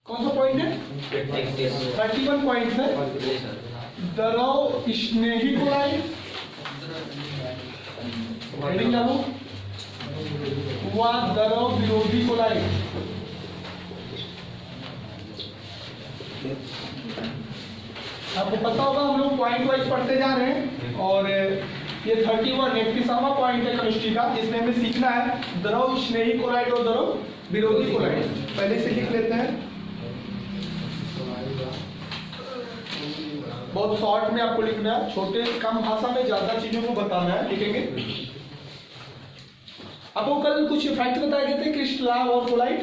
कौन सा पॉइंट है? 31 पॉइंट है। द्रव स्नेही क्लोराइड हेडिंग डालो, व द्रव विरोधी क्लोराइड। आपको पता होगा हम लोग पॉइंट वाइज पढ़ते जा रहे हैं और ये 31 31वां पॉइंट है केमिस्ट्री का, जिसमें हमें सीखना है द्रव स्नेही क्लोराइड और द्रव विरोधी क्लोराइड। पहले से लिख लेते हैं, बहुत शॉर्ट में आपको लिखना है, छोटे कम भाषा में ज्यादा चीजों को बताना है, लिखेंगे। आपको कल कुछ फैक्ट बताए गए थे क्रिस्टलाव और कोलाइड।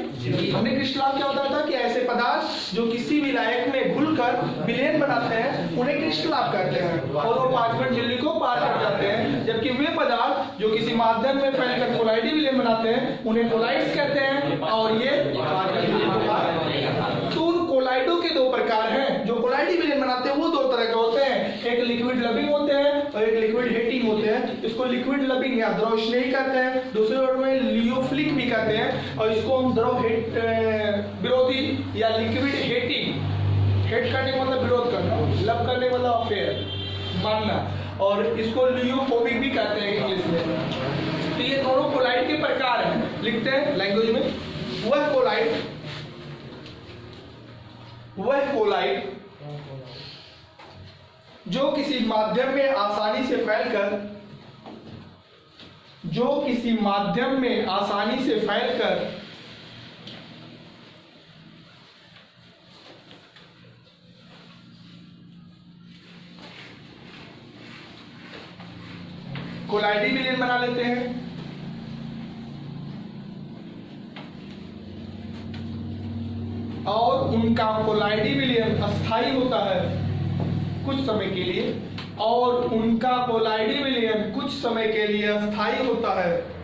हमने क्रिस्टलाव क्या बताया था कि ऐसे पदार्थ जो किसी विलायक में घुलकर विलयन बनाते हैं उन्हें क्रिस्टलाव कहते हैं और वो पार्चमेंट झिल्ली को पार कर जाते हैं, जबकि वे पदार्थ जो किसी माध्यम में फैलकर कोलाइडी विलयन बनाते हैं उन्हें कोलाइड्स कहते हैं और ये पार्चमेंट झिल्ली को पार। तो उन कोलाइडों के दो प्रकार हैं, जो कोलाइडी विलयन बनाते हैं वो दो तरह के होते हैं, एक लिक्विड लविंग होते हैं और एक लिक्विड हेटिंग होते हैं। इसको लिक्विड लविंग या द्रव स्नेही कहते हैं, दूसरे वर्ड में लियोफिलिक भी कहते हैं, और इसको हम द्रव विरोधी या लिक्विड हेटिंग, हेट करने का मतलब विरोध करना, लव करने का मतलब अफेयर मानना, और इसको लियोफोबिक भी कहते हैं इंग्लिश में। तो ये दोनों कोलाइड के प्रकार हैं, लिखते हैं लैंग्वेज में। वह कोलाइड जो किसी माध्यम में आसानी से फैलकर कोलाइडी विलयन बना लेते हैं, और उनका कोलाइडी विलयन अस्थायी होता है कुछ समय के लिए, और उनका कोलाइडी विलयन कुछ समय के लिए अस्थायी होता है।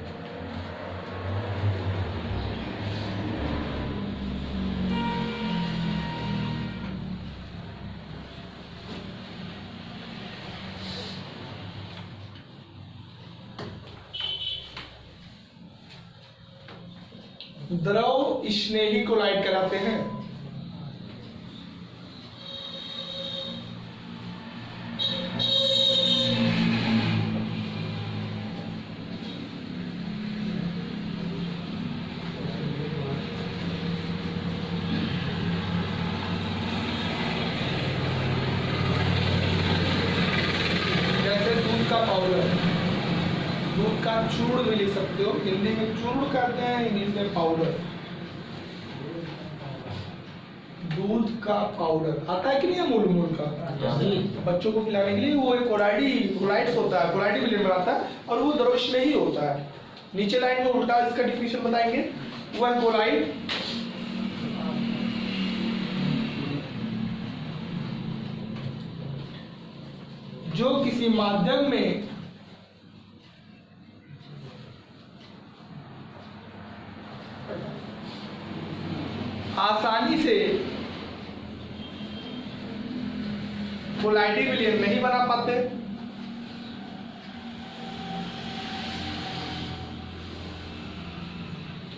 द्रव स्नेही कोलाइड कहलाते हैं। दूध का चूर्ण भी लिख सकते हो, हिंदी में चूर्ण कहते हैं, इंग्लिश में पाउडर। दूध का पाउडर आता है कि नहीं है मूल का, बच्चों को खिलाने के लिए वो एक कोलाइड्स होता है, कोलाइडी विलयन बनाता है और वो द्रव स्नेही होता है। नीचे लाइन में उल्टा इसका डिफिनेशन बताएंगे। वह कोलाइड जो किसी माध्यम में आसानी से कोलाइडी विलयन नहीं बना पाते,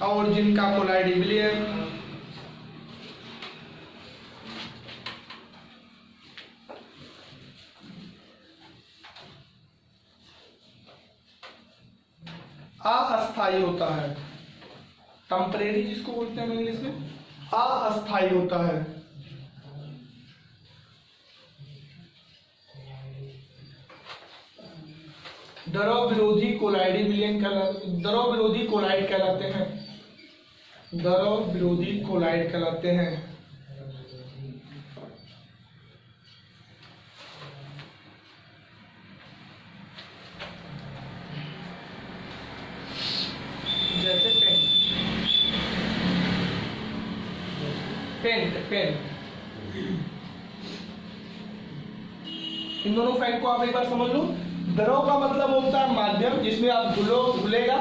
और जिनका कोलाइडी विलयन अस्थायी होता है, टेम्परेरी जिसको बोलते हैं इंग्लिश में, अस्थायी होता है। द्रव विरोधी कोलाइडी विलयन द्रव विरोधी कोलाइड कहलाते हैं, द्रव विरोधी कोलाइड कहलाते हैं। जैसे पेंट इन दोनों फैक्ट को आप एक बार समझ लो। द्रव का मतलब होता है माध्यम जिसमें आप घुलेगा,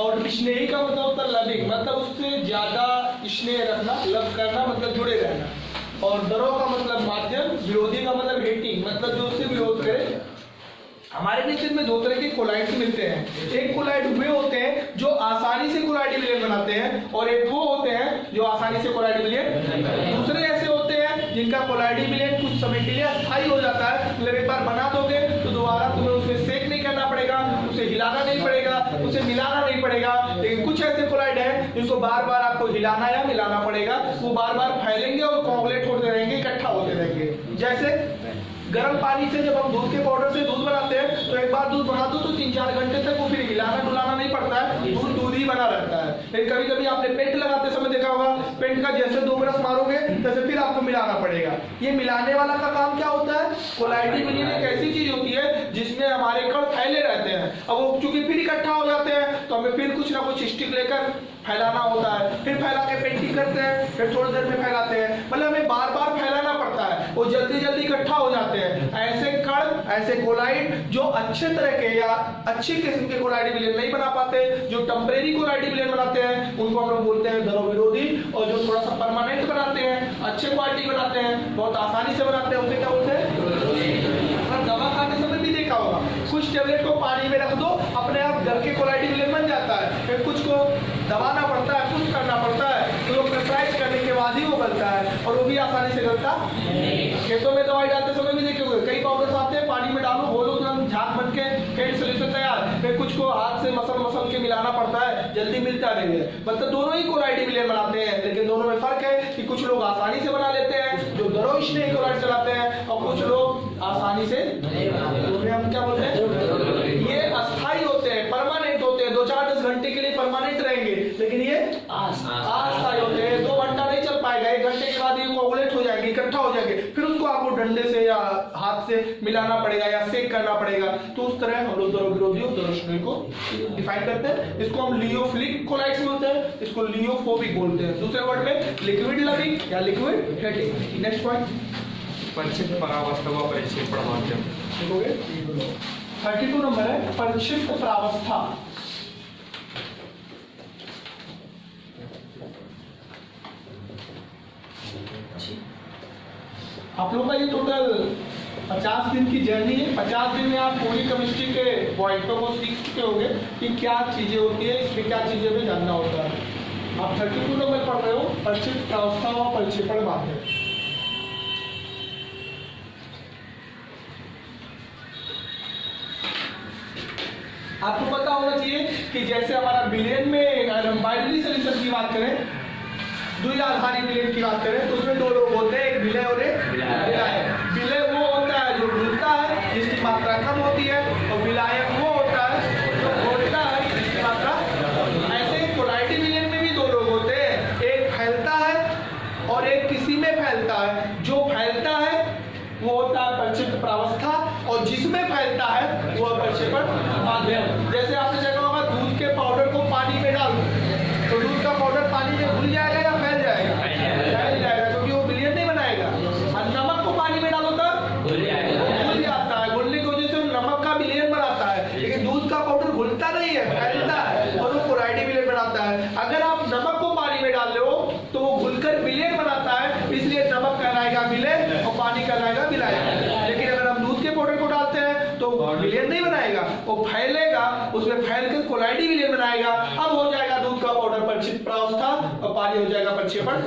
और स्नेही का मतलब होता है लविंग, मतलब उससे ज्यादा स्नेह रखना, लव करना मतलब जुड़े रहना, और द्रव का मतलब माध्यम, विरोधी का मतलब हेटिंग, मतलब जो उससे विरोध करे। हमारे नेचर में दो तरह के कोलाइड्स मिलते हैं, एक कोलाइड वे होते हैं जो आसानी से कोलाइडी विलयन बनाते हैं, और एक वो होते हैं जो आसानी से कोलाइडी विलयन, दूसरे इनका कोलाइडी विलयन कुछ समय के लिए अस्थायी हो जाता है, मतलब एक बार बना दोगे तो दोबारा तुम्हें उसमें सेक नहीं करना पड़ेगा, उसे हिलाना नहीं पड़ेगा, उसे मिलाना नहीं पड़ेगा। लेकिन कुछ ऐसे कोलाइड है जिनको बार बार आपको हिलाना या मिलाना पड़ेगा, वो बार बार फैलेंगे और कॉन्गुलेट होते रहेंगे, इकट्ठा होते रहेंगे। जैसे गर्म पानी से जब हम दूध के पाउडर से दूध बनाते हैं तो एक बार दूध बना दो तो 3-4 घंटे तक वो फिर हिलाना डुलाना नहीं पड़ता है, दूध दूध ही बना रहता है। लेकिन कभी कभी आपने पेंट लगाते समय देखा होगा, पेंट का जैसे 2 ब्रश मारोगे तैसे फिर आपको मिलाना पड़ेगा। ये मिलाने वाला का काम क्या होता है? कोलाइडी विलयन एक ऐसी चीज होती है जिसमें हमारे कण फैले रहते हैं। अब वो चूंकि फिर इकट्ठा हो जाते हैं तो हमें फिर कुछ ना कुछ स्टिक लेकर फैलाना होता है, फिर फैला के पेंटिंग करते हैं, फिर थोड़ी देर में फैलाते हैं, मतलब हमें बार बार फैलाना पड़ता है, वो जल्दी जल्दी इकट्ठा हो जाते हैं। ऐसे कण, ऐसे कोलाइड जो अच्छे तरह के या अच्छी किस्म के कोलाइडी विलयन नहीं बना पाते, जो टेम्परेरी कोलाइडी विलयन बनाते हैं, उनको हम लोग बोलते हैं द्रव विरोधी। और जो थोड़ा सा परमानेंट बनाते हैं, अच्छे क्वालिटी बनाते हैं, बहुत आसानी से बनाते हैं, उसे क्या बोलते हैं? दवा खाते समय भी देखा होगा, कुछ टेबलेट को पानी में रख दो, अपने आप घर के कोलाइडी विलयन बन जाता है, फिर कुछ को दबाना पड़ता है, कुछ करना पड़ता है, तो वो प्रेशराइज करने के बाद ही वो गलता है, और वो भी आसानी से गलता। खेतों में दवाई डालते समय भी देखे हुए कई पाउडर्स आते हैं, पानी में डालो, घोलो, तुरंत झाग बन के फेड सोल्यूशन तैयार। फिर कुछ को हाथ से मसल के मिलाना पड़ता है, जल्दी मिलता नहीं है। मतलब दोनों ही कोलाइडी विलयन बनाते हैं, लेकिन दोनों में फर्क है कि कुछ लोग आसानी से बना लेते हैं, जो द्रव कोलाइड चलाते हैं, और कुछ लोग आसानी से हम क्या बोलते हैं, ये अस्थायी होते हैं, परमानेंट होते हैं, 2-4-10 घंटे के लिए परमानेंट रहेंगे, लेकिन ये अस्थायी होते हैं, 2 घंटा नहीं चल पाएगा, 1 घंटे के बाद ये कोगुलेट हो जाएंगे, इकट्ठा हो जाएंगे, फिर उसको आपको डंडे से या हाथ से मिलाना पड़ेगा या सेक करना पड़ेगा। तो उस तरह हम लोग द्रव विरोधी और द्रवशून्य को डिफाइन करते हैं। इसको हम लियोफिलिक कोलाइड्स बोलते हैं, इसको लियोफोबिक बोलते हैं, दूसरे वर्ड में लिक्विड लविंग या लिक्विड हेटिंग। नेक्स्ट पॉइंट, परिचित परावस्था व परिक्षेपण माध्यम। 32 नंबर है परिक्षिप्त प्रावस्था। आप लोग का ये टोटल 50 दिन की जर्नी है। 50 दिन में आप पूरी केमिस्ट्री के पॉइंटों को सीख चुके होंगे कि क्या चीजें होती है, इसमें क्या चीजें भी जानना होता है। आप 32 नंबर पढ़ रहे हो परिक्षिप्त प्रावस्था व परिक्षेपण माध्यम। आपको पता होना चाहिए कि जैसे हमारा विलयन में बाइनरी सॉल्यूशन की बात करें, द्विआधारी विलयन की बात करें, तो उसमें 2 लोग होते हैं, एक विलय और एक विलायक। विलय वो होता है जो घुलता है, जिसकी मात्रा कम होती है, और विलायक वो होता है जो घोलता है, जिसकी मात्रा। ऐसे कोलाइडी विलयन में भी 2 लोग होते हैं, एक फैलता है और एक किसी में फैलता है। जो फैलता है वो होता है परिक्षिप्त प्रावस्था, और जिसमें फैलता है वो परिक्षेपण माध्यम। जैसे आपने देखा होगा दूध के पाउडर को पानी में डाल दो तो दूध का पाउडर पानी में घुल जाएगा या फैल जाएगा? फैल जाएगा, क्योंकि वो विलयन नहीं बनाएगा। और नमक को पानी में डालो तब घुल जाता है, घुलने की वजह से नमक का विलयन बनाता है, लेकिन दूध का पाउडर घुलता नहीं है, फैलता है, और वो कोलाइडी विलयन बनाता है। अगर आप नमक को पानी में डाल लो तो वो घुलकर विलयन बनाता है, इसलिए नमक कहलाएगा विलय और पानी कहलाएगा विलायक। लेकिन अगर हम दूध के पाउडर को डालते हैं तो विलयन नहीं बनाएगा, वो फैलेगा, उसमें फैलकर कोलाइडी विलयन बनाएगा। अब हो जाएगा दूध का पाउडर परिक्षिप्त प्रावस्था और पानी हो जाएगा परिक्षेपण।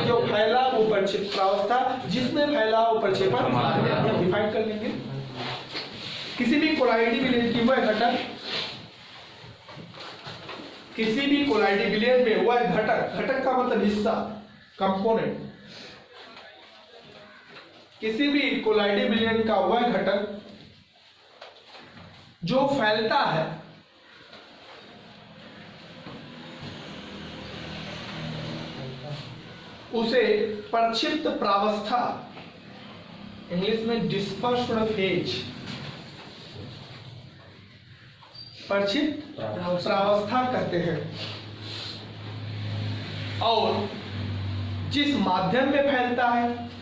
जो फैला वो परिक्षिप्त प्रावस्था, जिसमें फैला वो परिक्षेपण। डिफाइन कर लेंगे किसी भी कोलाइडी विलयन की वह घटक, किसी भी कोलाइडी विलयन में वह घटक, घटक का मतलब हिस्सा, कंपोनेंट, किसी भी कोलाइडी विलयन का वह घटक जो फैलता है, उसे परिक्षिप्त प्रावस्था, इंग्लिश में डिस्पर्स्ड फेज, परिक्षिप्त प्रावस्था कहते हैं। और जिस माध्यम में फैलता है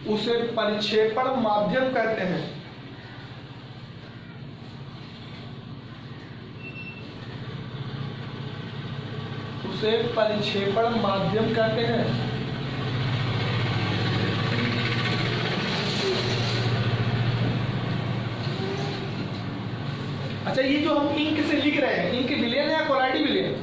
उसे परिक्षेपण माध्यम कहते हैं। उसे परिक्षेपण माध्यम कहते हैं। अच्छा, ये जो हम इंक से लिख रहे हैं, इंक विलेन है या कोलाइडी विलेन?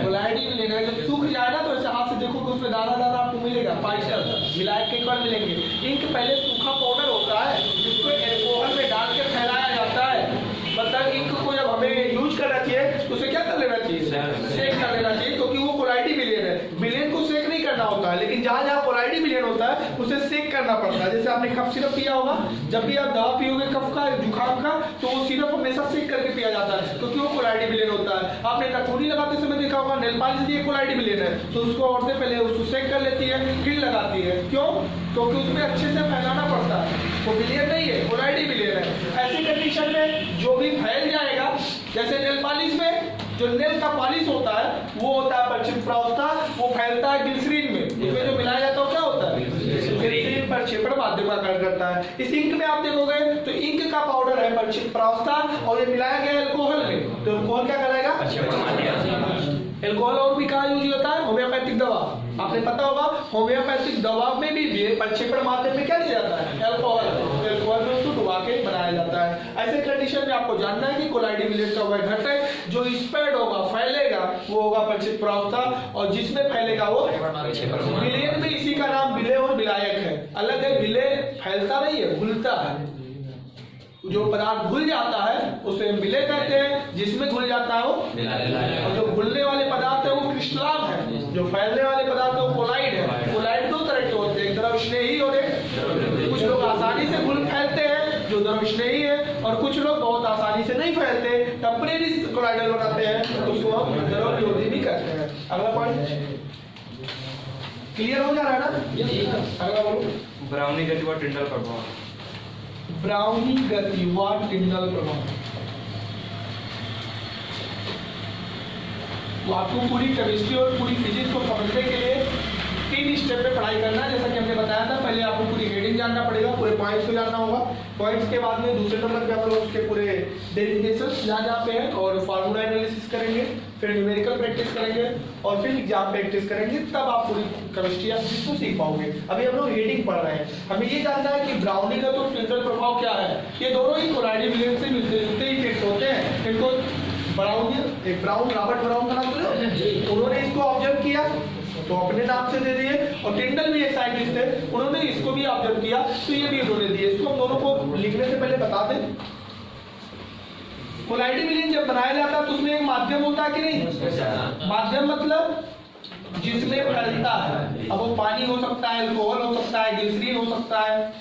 कोलाइडी विलेन है। जब सूख जाए ना तो ऐसे हाथ से देखो तो उसमें दाना दाना आपको मिलेगा, पाइटल विलायक के कण मिलेंगे। इंक पहले सूखा पाउडर होता है जिसको एल्कोहल में डाल के फैलाया जाता है। मतलब इंक को जब हमें यूज करना चाहिए तो उसे क्या कर लेना चाहिए? सेक कर लेना चाहिए, क्योंकि वो कोलाइडी विलेन है। विलेन को सेक नहीं करना होता है, लेकिन जहाँ जहाँ कोलाइडी विलेन होता है उसे सेक करना पड़ता है। जैसे आपने कफ सिरप पिया होगा, जब भी आप दवा पियोगे कफ का, जुकाम का, तो वो सिरप हमेशा सेक करके पिया जाता है, क्योंकि वो कोलाइडी विलेन होता है। आपने नखूनी लगाते समय देखा होगा, नेल पॉलिश भी कोलाइडी विलेन है, तो उसको औरतें पहले उसको सेक कर लेती है, फिर लगाती है। क्यों? क्योंकि उसमें अच्छे से फैलाना पड़ता है। वो विलेन नहीं है, कोलाइडी विलेन है। ऐसी कंडीशन में जो भी फैल जाएगा, जैसे नेल पॉलिश में जो नेल का पॉलिश होता है वो होता है परक्षेप प्रावस्था, वो फैलता है ग्लिसरीन में। उसमें जो मिलाया जाता है क्या होता है? ग्लिसरीन प्रक्षेपण माध्यम का कार्य करता है। इस इंक में आप देखोगे तो इंक का पाउडर है परक्षेप प्रावस्था, और ये मिलाया गया अल्कोहल में, तो अल्कोहल क्या कराएगा? अल्कोहल और भी कहाँ यूज होता है? होम्योपैथिक दवा, आपने पता होगा होम्योपैथिक दवा में भी प्रक्षेपण माध्यम में क्या दिया जाता है? अल्कोहल। अल्कोहल में उसको डुबा के बनाया जाता है। ऐसे कंडीशन में आपको जानना है कि कोलाइडी विलेन का वह घटक जो स्प्रेड होगा, फैलेगा, वो होगा परक्षेप प्रावस्था, और जिसमें फैलेगा वो विलेन में। इसी का नाम विलेय और विलायक है। अलग है, विलेय फैलता नहीं है, घुलता है। जो पदार्थ घुल जाता है उसे विलेय कहते हैं, जिसमें घुल जाता है वो विलायक। और जो घुलने वाले पदार्थ है वो क्रिस्टलाभ है, जो फैलने वाले पदार्थ है वो कोलाइड है। कोलाइड दो तरह के होते हैं, एक द्रवस्नेही और एक, कुछ लोग आसानी से घुल फैलते हैं जो द्रवस्नेही है, और कुछ लोग बहुत आसानी से नहीं फैलते, टेम्परेरी कोलाइडल बनाते हैं, तो उसको हम द्रवविरोधी भी कहते हैं। अगला पॉइंट क्लियर हो जा रहा है ना? अगला बोलो। ब्राउनी गति व टिंडल प्रभाव। ब्राउनी गति व टिंडल प्रभाव, तो आपको पूरी केमिस्ट्री और पूरी फिजिक्स को समझने के लिए 3 स्टेप में पढ़ाई करना है। जैसा कि हमने बताया था, पहले आपको पूरी हेडिंग जानना पड़ेगा, पूरे पॉइंट्स को जानना होगा। पॉइंट्स के बाद में दूसरे नंबर पे आप लोग उसके पूरे डेरिवेशंस जहाँ पे हैं और फार्मूला एनालिसिस करेंगे, फिर न्यूमेरिकल प्रैक्टिस करेंगे, और फिर एग्जाम प्रैक्टिस करेंगे। तब आप पूरी केमिस्ट्री या फिजिक्स को सीख पाओगे। अभी हम लोग हेडिंग पढ़ रहे हैं। हमें ये जानना है कि ब्राउनी का तो टिंडल प्रभाव क्या है। ये दोनों ही कोलाइडी विलेन से मिलते जुलते इफेक्ट होते हैं। इनको ब्राउन, रॉबर्ट ब्राउन का नाम सुना, उन्होंने इसको ऑब्जर्व किया तो अपने नाम से दे दिए, और टिंडल भी एक साइंटिस्ट थे, उन्होंने इसको भी ऑब्जर्व किया तो ये भी उन्होंने दिए। इसको हम दोनों को लिखने से पहले बता दें। कोलाइडी विलेन जब बनाया जाता है तो उसमें एक माध्यम होता है कि नहीं? माध्यम मतलब जिसमें फैलता है। अब वो पानी हो सकता है, अल्कोहल हो सकता है, ग्लिसरीन हो सकता है,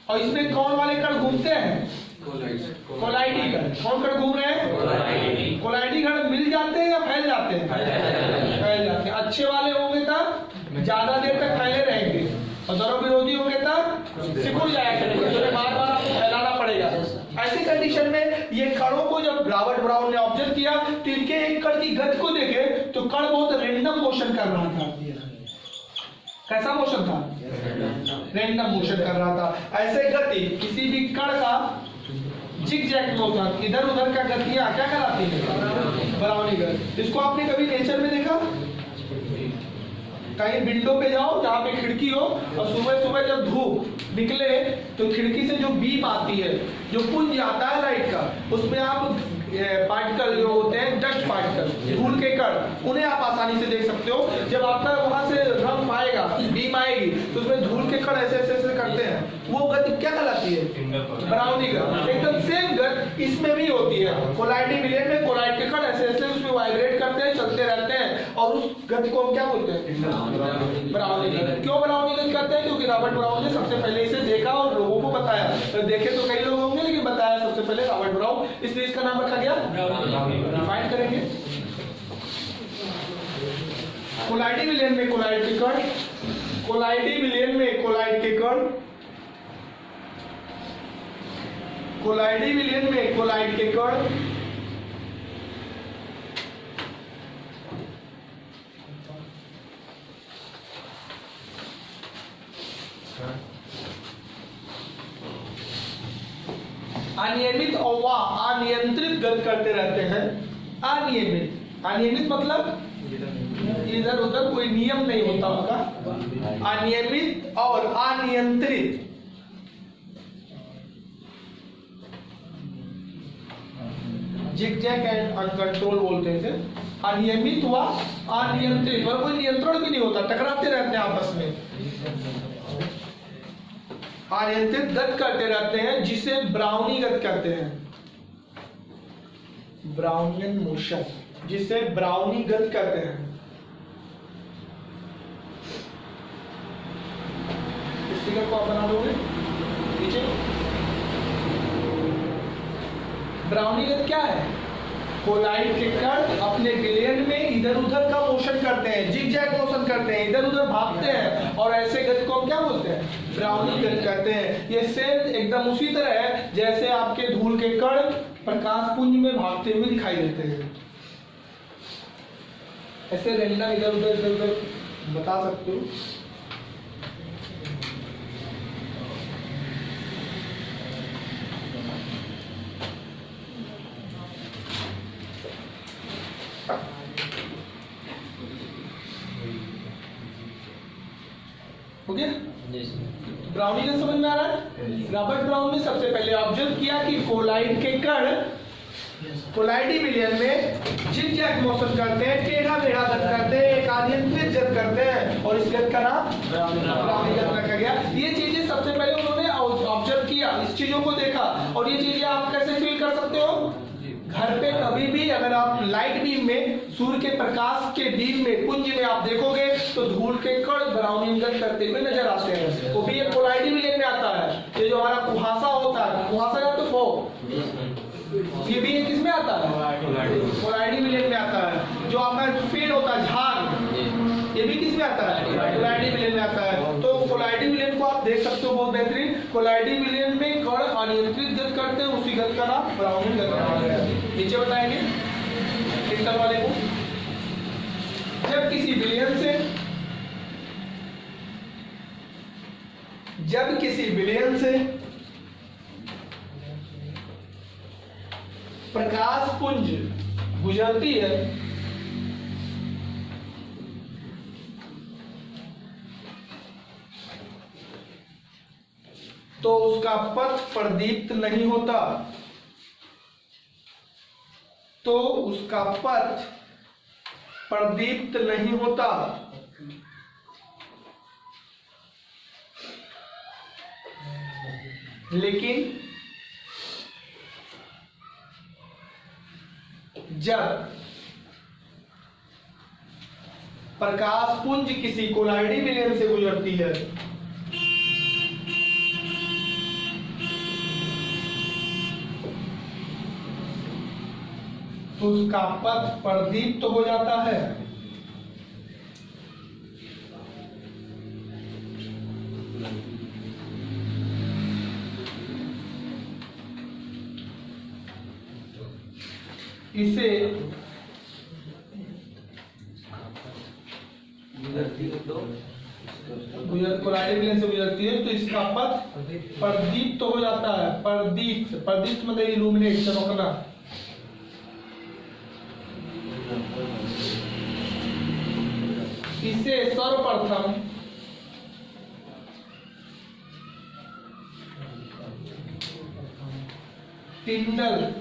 और इसमें कौन वाले कण घूमते हैं? कोलाइडी कण। कौन कण घूम रहे हैं? कोलाइडी कण मिल जाते हैं या फैल जाते हैं? फैल जाते हैं। अच्छे वाले होंगे तब ज्यादा देर तक फैले रहेंगे, और द्रव विरोधी होंगे तब सिकुड़ जाया करेंगे, तो बार बार आपको फैलाना पड़ेगा। ऐसी कंडीशन में ये कणों को जब रॉबर्ट ब्राउन ने ऑब्जर्व किया तो इनके एक कण की गति को देखे तो कण बहुत रैंडम मोशन कर रहा था। कैसा मोशन था? रैंडम मोशन कर रहा था। ऐसे गति किसी भी कण का जिग-जैग मोशन, इधर उधर का गतियां क्या कहलाती है? ब्राउनी गति। इसको आपने कभी नेचर में देखा? कहीं विंडो पे जाओ जहाँ पे खिड़की हो, और सुबह सुबह जब धूप निकले तो खिड़की से जो बीम आती है, जो पुंज आता है लाइट का, उसमें आप पार्टिकल जो होते हैं, डस्ट पार्टिकल, धूल के कण, उन्हें आप आसानी से देख सकते हो। जब आपका वहां से रंग आएगा, बीम आएगी, तो उसमें धूल के कण ऐसे ऐसे करते हैं, वो गति क्या कहलाती है? ब्राउनी गति। एकदम सेम गति इसमें भी होती है। कोलाइडी विलेन में कोलाइड के कण ऐसे ऐसे उसमें वाइब्रेट करते हैं, चलते रहते हैं, और उस गति को हम क्या बोलते हैं? ब्राउनी गति। क्यों ब्राउनी गति कहते हैं? क्योंकि रॉबर्ट ब्राउन ने सबसे पहले इसे देखा और लोगों को बताया। तो देखे तो कई लोग होंगे, लेकिन बताया सबसे पहले रॉबर्ट ब्राउन, इसलिए इसका नाम रखा गया। डिफाइन करेंगे। कोलाइडी विलेन में कोलाइड के कण, कोलाइडी विलेन में कोलाइड के कण, कोलाइडी विलेन में कोलाइड के कण, अनियमित और अनियंत्रित गति करते रहते हैं। अनियमित, अनियमित मतलब इधर उधर कोई नियम नहीं होता उनका। अनियमित और अनियंत्रित जिगजैग एंड अनकंट्रोल बोलते हैं इसे। अनियमित व अनियंत्रित, और कोई नियंत्रण भी नहीं होता, टकराते रहते हैं आपस में, अनियंत्रित गति करते रहते हैं, जिसे ब्राउनी गति कहते हैं, ब्राउनियन मोशन, जिसे ब्राउनी गति कहते हैं। इस फिगर को आप बना लोगे नीचे। ब्राउनी गति क्या है? कोलाइड के कण अपने विलयन में इधर उधर का मोशन करते हैं, जिगजैग मोशन करते हैं, इधर उधर भागते हैं, और ऐसे गति को हम क्या बोलते हैं? ब्राउनी गति कहते हैं। ये सेम एकदम उसी तरह है जैसे आपके धूल के कण प्रकाश पुंज में भागते हुए दिखाई देते हैं। ऐसे रैंडम इधर उधर बता सकते हो। ओके, ब्राउनी का समझ में आ रहा है? रॉबर्ट ब्राउन ने सबसे पहले ऑब्जर्व किया कि कोलाइड के कण कोलाइडी विलयन में जिगजैग मोशन करते हैं, टेढ़ा मेढ़ा गति करते हैं, एक अनियंत्रित गति करते हैं, और इस गति का नाम ब्राउनी गति रखा गया। ये चीजें सबसे पहले उन्होंने ऑब्जर्व किया, इस चीजों को देखा, और ये चीजें आप कैसे फील कर सकते हो? घर पे कभी भी अगर आप लाइट बीम में, सूर्य के प्रकाश के बीम में, पुंज में आप देखोगे तो धूल के कण ब्राउनिंग गति करते हुए नजर आते हैं। वो भी ये कोलाइडी विलयन में आता है। ये जो हमारा कुहासा होता है, कुहासा या तो फॉग, ये भी किस में आता है? कोलाइडी विलयन में आता है। जो आपका फेड होता है, झाग, ये भी किस में आता है? कोलाइडी विलयन में आता है। तो कोलाइडी विलयन को आप देख सकते हो, बहुत बेहतरीन। कोलाइडी विलयन में कण अनियंत्रित गति करते हैं, उसी गति का नाम ब्राउनिंग गति है। नीचे बताएंगे टिंटल वाले को। जब किसी विलयन से प्रकाश पुंज गुजरती है तो उसका पथ प्रदीप्त नहीं होता, तो उसका पथ प्रदीप्त नहीं होता। लेकिन जब प्रकाश पुंज किसी कोलाइडी विलयन से गुजरती है तो उसका पथ प्रदीप्त हो जाता है। इसे कोलाइडी विलयन से गुजरती है तो इसका पथ प्रदीप्त हो जाता है। प्रदीप्त मतलब इल्यूमिनेट, चमकना। इसे सर्वप्रथम टिंडल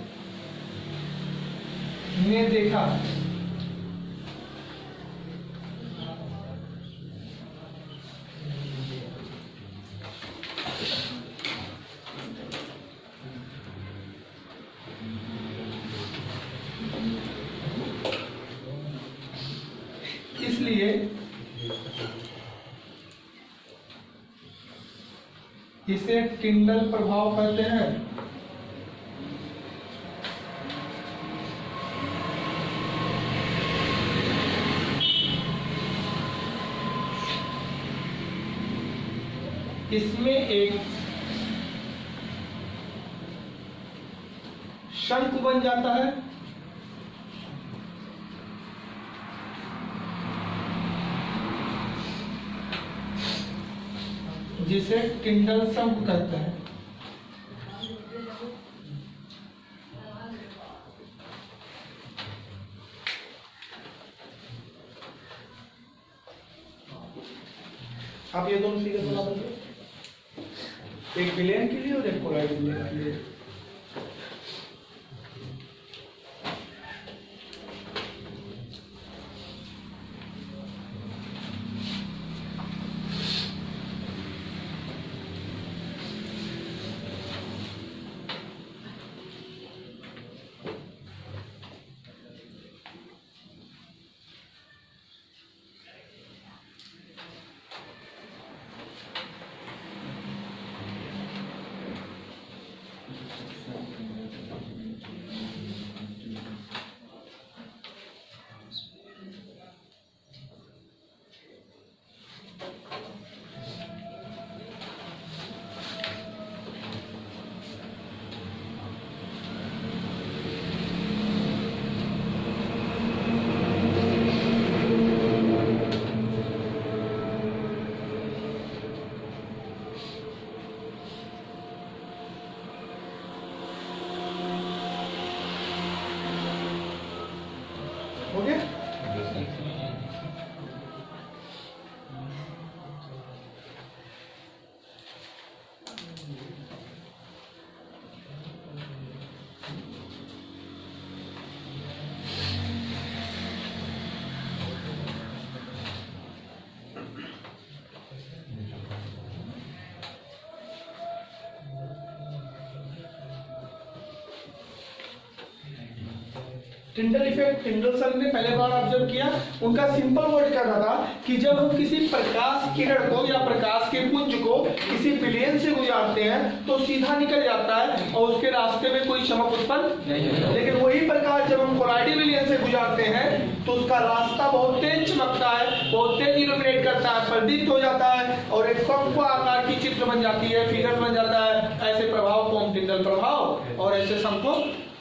ने देखा। इसलिए इसे टिंडल प्रभाव कहते हैं। इसमें एक शंकु बन जाता है जिसे टिंडल शंकु कहते हैं। आप ये दोनों फिगर बना दोगे, एक विलयन के लिए और एक कोलाइडी विलयन के लिए। हो गया? टिंडल इफेक्ट टिंडलसन ने पहले बार ऑब्जर्व किया। उनका सिंपल वर्ड क्या था कि जब हम किसी प्रकाश किरण को या प्रकाश के पुंज को किसी विलयन से गुजारते हैं तो सीधा निकल जाता है और उसके रास्ते में कोई चमक उत्पन्न नहीं होता। लेकिन वही प्रकाश जब हम कोलाइडी विलयन से गुजारते हैं तो उसका रास्ता बहुत तेज चमकता है, बहुत तेज इल्यूमिनेट करता है, प्रदीप्त हो जाता है और एक शंख आकार की चित्र बन जाती है, फिगर बन जाता है। ऐसे प्रभाव को हम टिंडल प्रभाव और ऐसे शंख को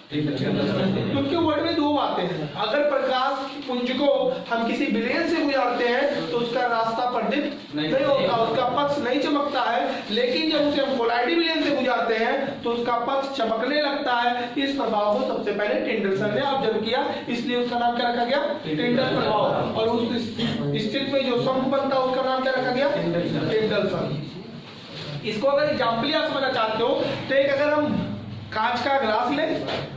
क्योंकि वर्ड में दो बातें हैं। अगर प्रकाश पुंज को हम किसी विलयन से गुजारते हैं तो उसका रास्ता प्रदीप्त नहीं होता, उसका पक्ष नहीं चमकता है। लेकिन जब उसे हम कोलाइडी विलयन से गुजारते हैं तो उसका पक्ष चमकने लगता है। इस प्रभाव को सबसे पहले टिंडलसन ने ऑब्जर्व किया, इसलिए उसका नाम क्या रखा गया? टिंडल प्रभाव। और उस स्थिति में जो शंख बनता है उसका नाम क्या रखा गया? टिंडलसन। इसको अगर एग्जाम्पल आप समझना चाहते हो तो एक अगर हम कांच का ग्लास ले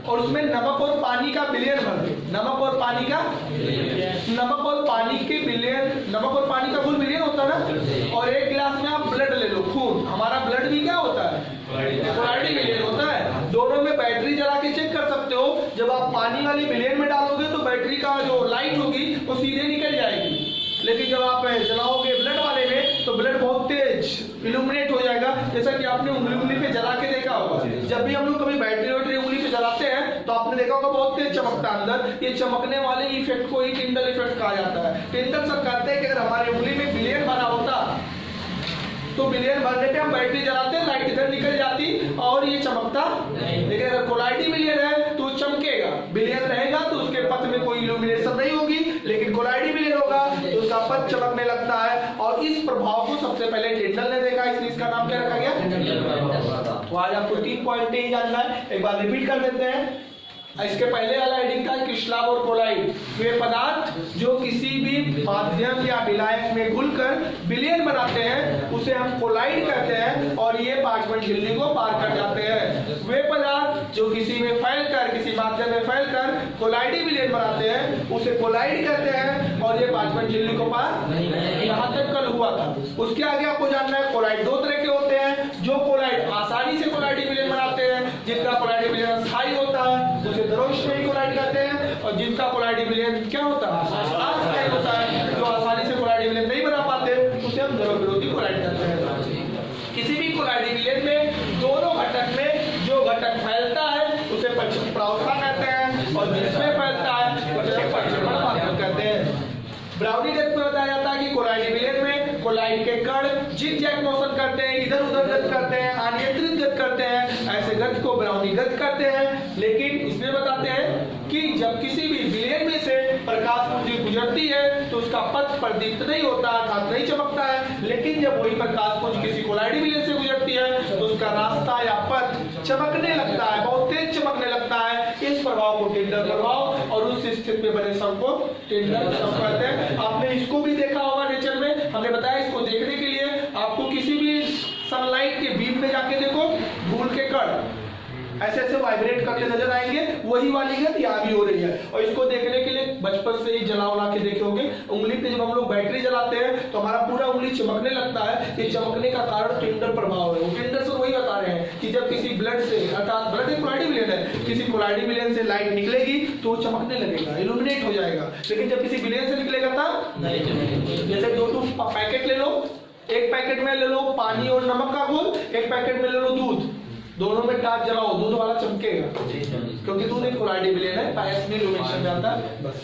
और उसमें नमक और पानी का विलयन भर दे, नमक और पानी का नमक और पानी के विलयन, नमक और पानी का घुल विलयन होता है ना। और एक गिलास में आप ब्लड ले लो, खून, हमारा ब्लड भी क्या होता है? कोलाइडी विलयन होता है। दोनों में बैटरी जला के चेक कर सकते हो। जब आप पानी वाली विलयन में डालोगे तो बैटरी का जो लाइट होगी वो सीधे निकल जाएगी, लेकिन जब आप जलाओगे ब्लड वाले में तो ब्लड बहुत तेज इल्यूमिनेट हो जाएगा। जैसा कि आपने उंगली पे जला के देखा होगा। जब भी हम लोग कभी बैटरी वैटरी उंगली पे जलाते हैं तो आपने देखा होगा बहुत तेज चमकता है अंदर। ये चमकने वाले इफेक्ट को ही टिंडल इफेक्ट कहा जाता है। टिंडल सर कहते हैं कि अगर हमारी उंगली में विलयन भरा होता तो विलयन भरने पे हम बैटरी जलाते हैं, लाइट इधर निकल जाती और ये चमकता। लेकिन अगर कोलाइडी विलयन है तो चमकेगा। विलयन रहेगा तो उसके पथ में कोई इल्यूमिनेशन नहीं होगी, लेकिन कोलाइडी विलयन होगा तो उसका पथ चमकने लगता है। और इस प्रभाव को सबसे पहले टिंडल ने देखा, इसलिए इसका नाम क्या रखा गया? तो आज आपको 3 पॉइंट ही जानना है, एक बार रिपीट कर देते हैं। इसके पहले वाला हेडिंग था क्रिस्टल और कोलाइड, वे पदार्थ जो किसी भी माध्यम या विलायक में घुलकर विलयन बनाते हैं उसे हम कोलाइड कहते हैं और ये पार्चमेंट झिल्ली को पार कर जाते हैं। वे पदार्थ जो किसी में फैलकर, किसी माध्यम में फैलकर कोलाइडी विलयन बनाते हैं उसे कोलाइड कहते हैं और ये पार्चमेंट झिल्ली को पार, यहाँ तक कल हुआ था। उसके आगे आपको जानना है कोलाइड दो तरह के होते हैं। जो कोलाइड आसानी से कोलाइडी विलयन बनाते हैं, जिनका कोलाइडी विलयन स्थायी होता है उसे द्रव्यष्मेयी कोलाइड कहते हैं। और जिनका कोलाइडी विलयन क्या होता है? अस्थायी होता है। जो आसानी से कोलाइडी विलयन नहीं बना पाते उसे हम द्रव्य विरोधी कोलाइड कहते हैं। किसी भी कोलाइडी विलयन में दोनों घटक में जो घटक फैलता है उसे प्रवस्था कहते हैं और जिसमें फैलता है उसे परिक्षेपण माध्यम कहते हैं। ब्राउनी गति में बताया जाता है कि कोलाइडी विलयन में कोलाइड के कण जिग-जैग मोशन करते हैं, इधर उधर गति करते हैं, अनियंत्रित गति करते हैं। ऐसे गति को ब्राउनी गति करते हैं। लेकिन इसमें बताते हैं कि जब किसी भी विलयन में से प्रकाश पुंज गुजरती है तो उसका पथ प्रदीप्त नहीं होता, अर्थात नहीं चमकता है। लेकिन जब वही प्रकाश पुंज किसी कोलाइडी विलयन से गुजरती है तो उसका रास्ता या पथ चमकने लगता है, बहुत तेज चमकने लगता है। इस प्रभाव को टिंडल प्रभाव और उस स्थिति में बने शंख को टिंडल शंख कहते हैं। आपने इसको भी देखा होगा नेचर में। हमने बताया इसको देखने के लिए आपको किसी भी सनलाइट के बीम में जाके देखो, धूल के कण ऐसे ऐसे वाइब्रेट करते नजर आएंगे, वही वाली गति यहाँ भी हो रही है। और इसको देखने के लिए बचपन से ही जला के देखे होंगे। उंगली पे जब हम लोग बैटरी जलाते हैं तो हमारा पूरा उंगली चमकने लगता है। ये चमकने का कारण टिंडल प्रभाव है। वो टिंडल से वही बता रहे हैं कि जब किसी ब्लड से, अर्थात ब्लड एक कोलाइडी विलयन है, किसी कोलाइडी विलयन से लाइट निकलेगी तो वो चमकने लगेगा, इल्यूमिनेट हो जाएगा। लेकिन जब किसी विलयन से निकलेगा तब नहीं चमकेगा। जैसे 2 पैकेट ले लो, एक पैकेट में ले लो पानी और नमक का घोल, एक पैकेट में ले लो दूध। दोनों में टार्च जलाओ, दूध वाला चमकेगा क्योंकि दूध एक कोलाइडी विलयन है, पायस में इल्यूमिनेशन जाता है। बस